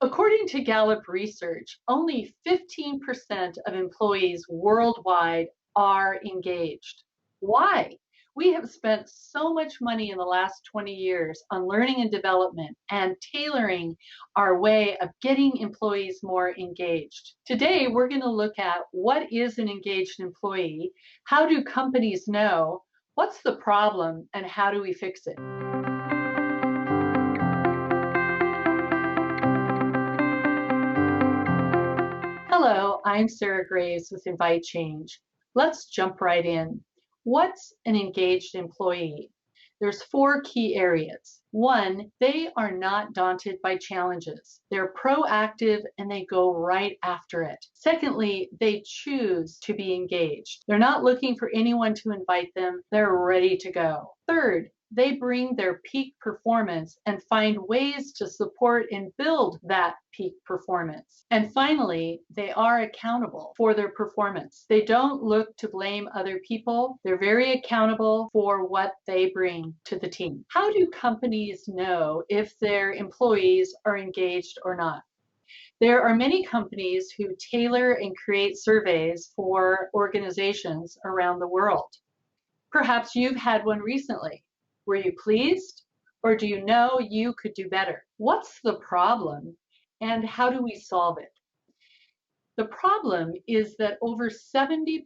According to Gallup research, only 15% of employees worldwide are engaged. Why? We have spent so much money in the last 20 years on learning and development and tailoring our way of getting employees more engaged. Today, we're going to look at what is an engaged employee, how do companies know, what's the problem, and how do we fix it? Hello, I'm Sarah Graves with Invite Change. Let's jump right in. What's an engaged employee? There's four key areas. One, they are not daunted by challenges. They're proactive and they go right after it. Secondly, they choose to be engaged. They're not looking for anyone to invite them. They're ready to go. Third, they bring their peak performance and find ways to support and build that peak performance. And finally, they are accountable for their performance. They don't look to blame other people. They're very accountable for what they bring to the team. How do companies know if their employees are engaged or not? There are many companies who tailor and create surveys for organizations around the world. Perhaps you've had one recently. Were you pleased? Or do you know you could do better? What's the problem and how do we solve it? The problem is that over 70%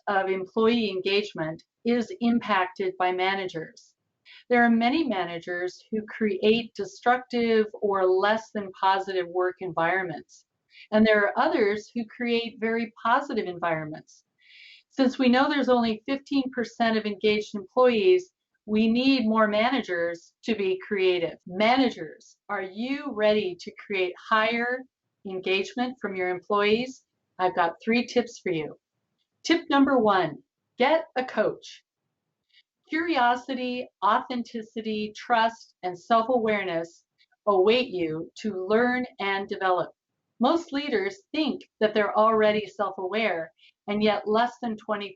of employee engagement is impacted by managers. There are many managers who create destructive or less than positive work environments. And there are others who create very positive environments. Since we know there's only 15% of engaged employees, we need more managers to be creative. Managers, are you ready to create higher engagement from your employees? I've got 3 tips for you. Tip number 1, get a coach. Curiosity, authenticity, trust, and self-awareness await you to learn and develop. Most leaders think that they're already self-aware, and yet less than 20%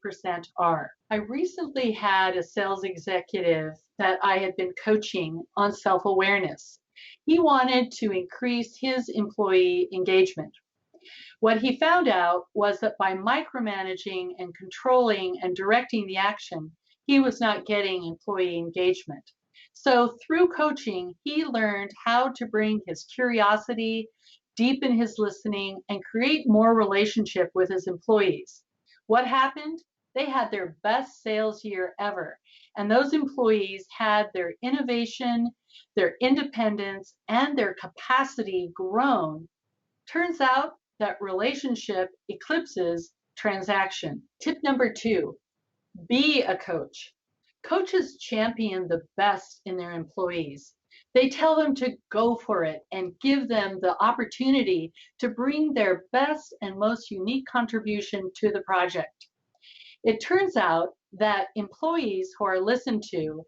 are. I recently had a sales executive that I had been coaching on self-awareness. He wanted to increase his employee engagement. What he found out was that by micromanaging and controlling and directing the action, he was not getting employee engagement. So through coaching, he learned how to bring his curiosity, deepen his listening, and create more relationship with his employees. What happened? They had their best sales year ever. And those employees had their innovation, their independence, and their capacity grown. Turns out that relationship eclipses transaction. Tip number 2, be a coach. Coaches champion the best in their employees. They tell them to go for it and give them the opportunity to bring their best and most unique contribution to the project. It turns out that employees who are listened to,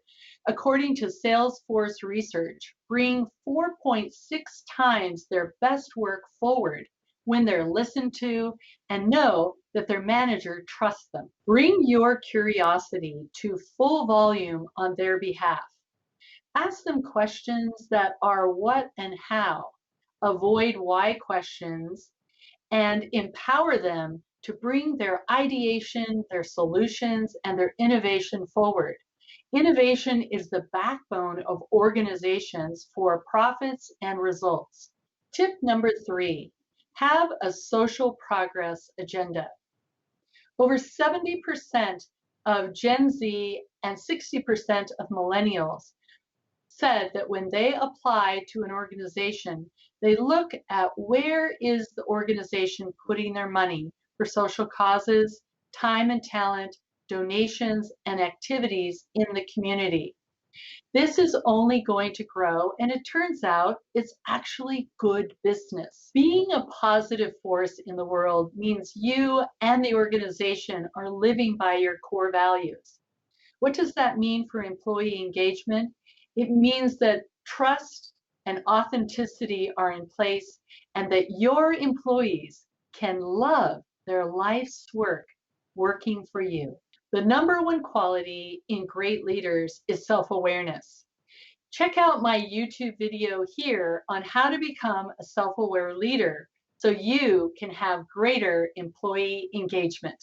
according to Salesforce research, bring 4.6 times their best work forward when they're listened to and know that their manager trusts them. Bring your curiosity to full volume on their behalf. Ask them questions that are what and how. Avoid why questions and empower them to bring their ideation, their solutions, and their innovation forward. Innovation is the backbone of organizations for profits and results. Tip number 3, have a social progress agenda. Over 70% of Gen Z and 60% of millennials said that when they apply to an organization, they look at where is the organization putting their money for social causes, time and talent, donations, and activities in the community. This is only going to grow, and it turns out it's actually good business. Being a positive force in the world means you and the organization are living by your core values. What does that mean for employee engagement? It means that trust and authenticity are in place and that your employees can love their life's work working for you. The number 1 quality in great leaders is self-awareness. Check out my YouTube video here on how to become a self-aware leader so you can have greater employee engagement.